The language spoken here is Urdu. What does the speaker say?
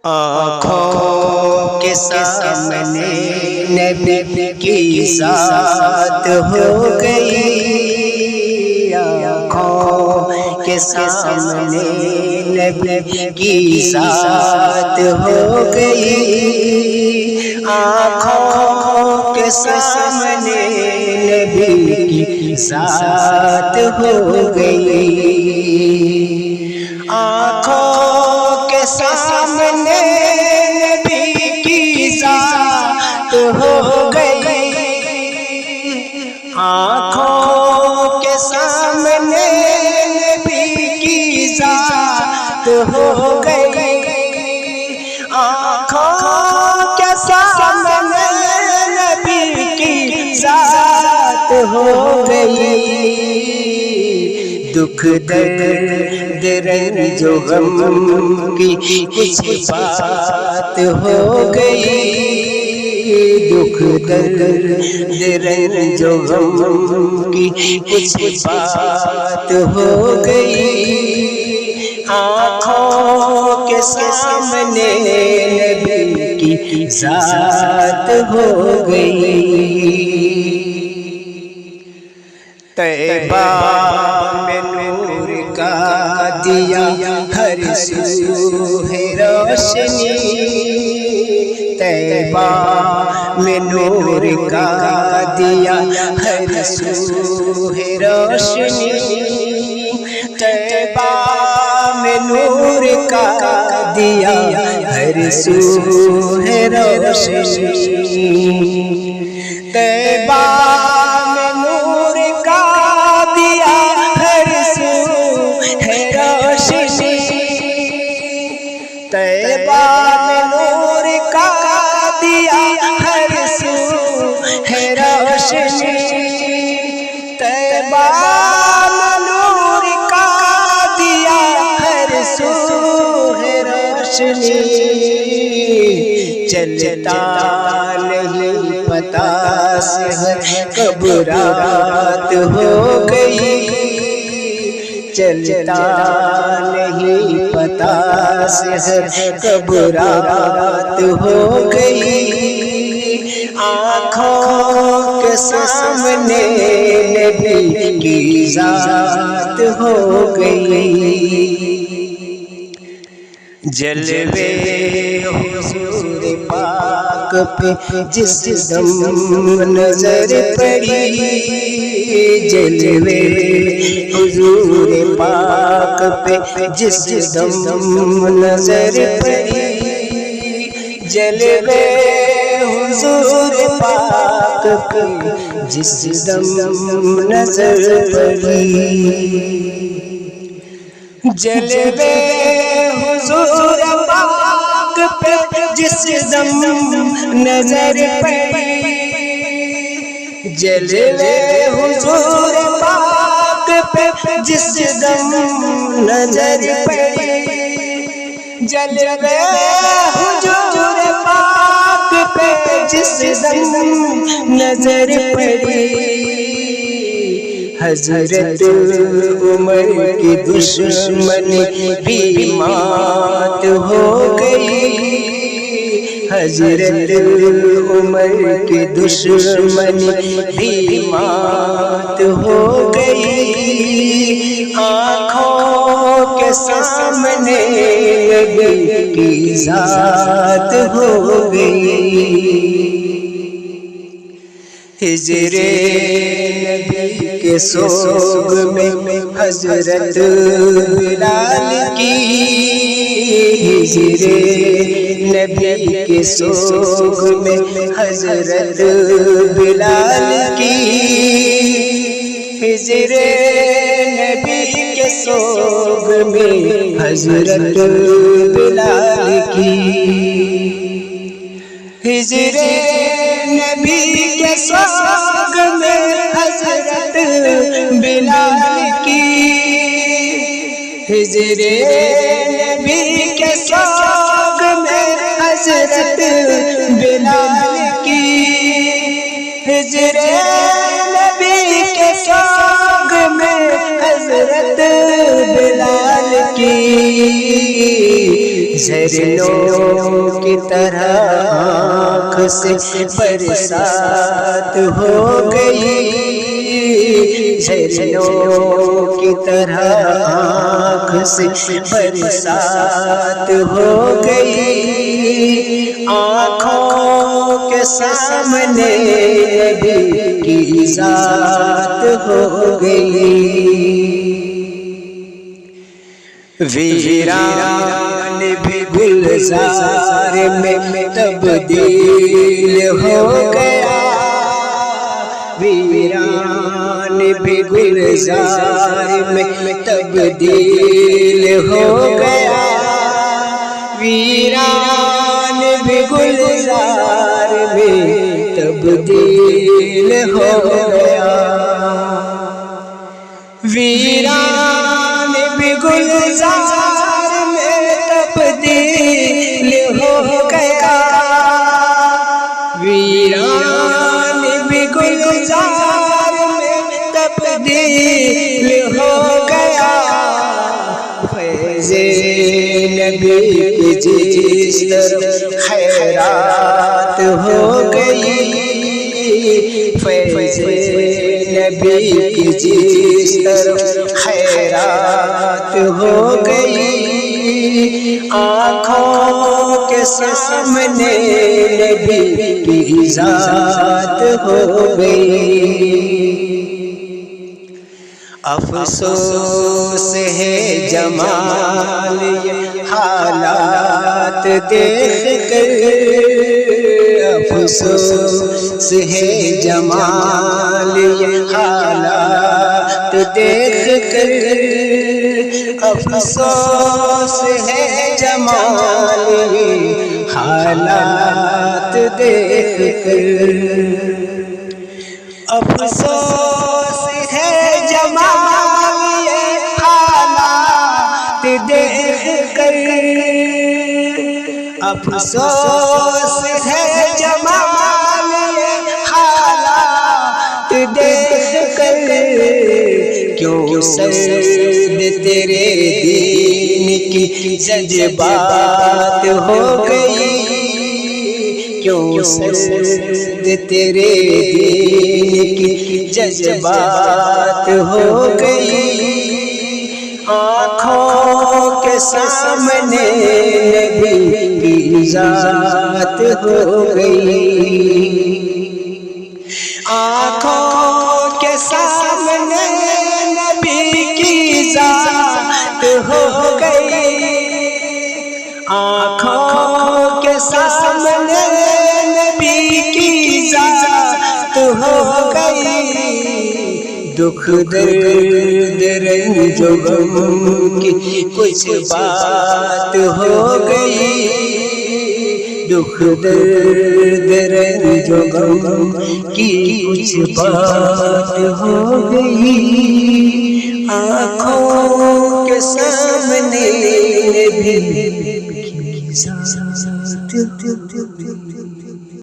آنکھوں کے سامنے نبی کی ذات ہو گئی، آنکھوں کے سامنے نبی کی ذات ہو گئی، آنکھوں کے سامنے نبی کی ذات ہو گئی، آنکھوں کے سامنے نبی کی ذات ہو گئی، آنکھوں کے سامنے نبی کی ذات ہو گئی، آنکھوں کے سامنے نبی کی ذات ہو گئی، دکھ درد رنج و غم کی کچھ بات ہو گئی، دکھ درد رنج و غم کی کچھ بات ہو گئی، آنکھوں کے سامنے نبی کی ذات ہو گئی، طیبہ میں نور کا دیا ہر سو ہے روشنی، طیبہ میں نور کا دیا ہر سو ہے روشنی، طیبہ میں نور کا دیا ہر سو ہے روشنی، طیبہ میں نور کا دیا ہر سو ہے روشنی، طیبہ میں نور کا دیا ہر سو ہے روشنی، طیبہ میں نور کا دیا ہر سو ہے روشنی، چلتا نہیں پتا سے کب رات ہو گئی، چلتا نہیں پتا سے کب رات ہو گئی، آنکھوں کے سامنے نبی کی ذات ہو گئی، جلوے حضور پاک پہ جس دم نظر پڑی، جلوے حضور پاک پہ جس دم نظر پڑی، جلوے حضور پاک پہ جس دم نظر پڑی، جلوے حضور پاک پہ جس دم نظر پڑی، جلوے حضور پاک پہ جس دم نظر پڑی، جلوے حضور پاک پہ جس دم نظر پڑی، حضرت عمر کی دشمنی بھی مات ہو گئی، حضرت عمر کی دشمنی بھی مات ہو گئی، آنکھوں کے سامنے نبی کی ذات ہو گئی، ہجر نبی کے سوگ میں حضرت بلال کی، ہجر نبی کے سوگ میں حضرت بلال کی، ہجر نبی کے سوگ میں حضرت بلال کی، ہجر نبی کے سوگ میں حضرت بلال کی، ہجر نبی کے سوگ میں حضرت بلال کی، ہجر نبی کے سوگ میں حضرت بلال کی، جھرنوں کی طرح آنکھ سے برسات ہو گئی، جھرنوں کی طرح آنکھ سے برسات ہو گئی، آنکھوں کے سامنے نبی کی ذات ہو گئی۔ ویران بھی گلزار میں تبدیل ہو گیا، ویران بھی گلزار میں تبدیل ہو گیا، ویران بھی گلزار میں تبدیل ہو گیا، ویران بھی گلزار میں تبدیل ہو گیا، ویران بھی گلزار میں تبدیل ہو گیا، فیض نبی کی جس طرف خیرات ہو گئی، فیض نبی کی جس طرف خیرات ہو گئی، آنکھوں کے سامنے نبی کی ذات ہو گئی۔ افسوس ہے جمال یہ حالات دیکھ کر، افسوس ہے جمال یہ حالات دیکھ کر، افسوس ہے جمال یہ حالات دیکھ کر، افسوس ہے جمال یہ حالات دیکھ کر، افسوس ہے جمال یہ حالات دیکھ کر، کیوں سرد تیرے دین کی جذبات ہو گئی، کیوں سرد تیرے دین کی جذبات ہو گئی، آنکھوں کے سامنے نبی کی ذات ہو گئی، آنکھوں کے سامنے نبی کی ذات ہو گئی، آنکھوں کے سامنے نبی کی ذات ہو گئی، دکھ درد رنج و غم کی کچھ بات ہو گئی، دکھ درد رنج و غم کی کچھ بات ہو گئی، آنکھوں کے سامنے نبی کی ذات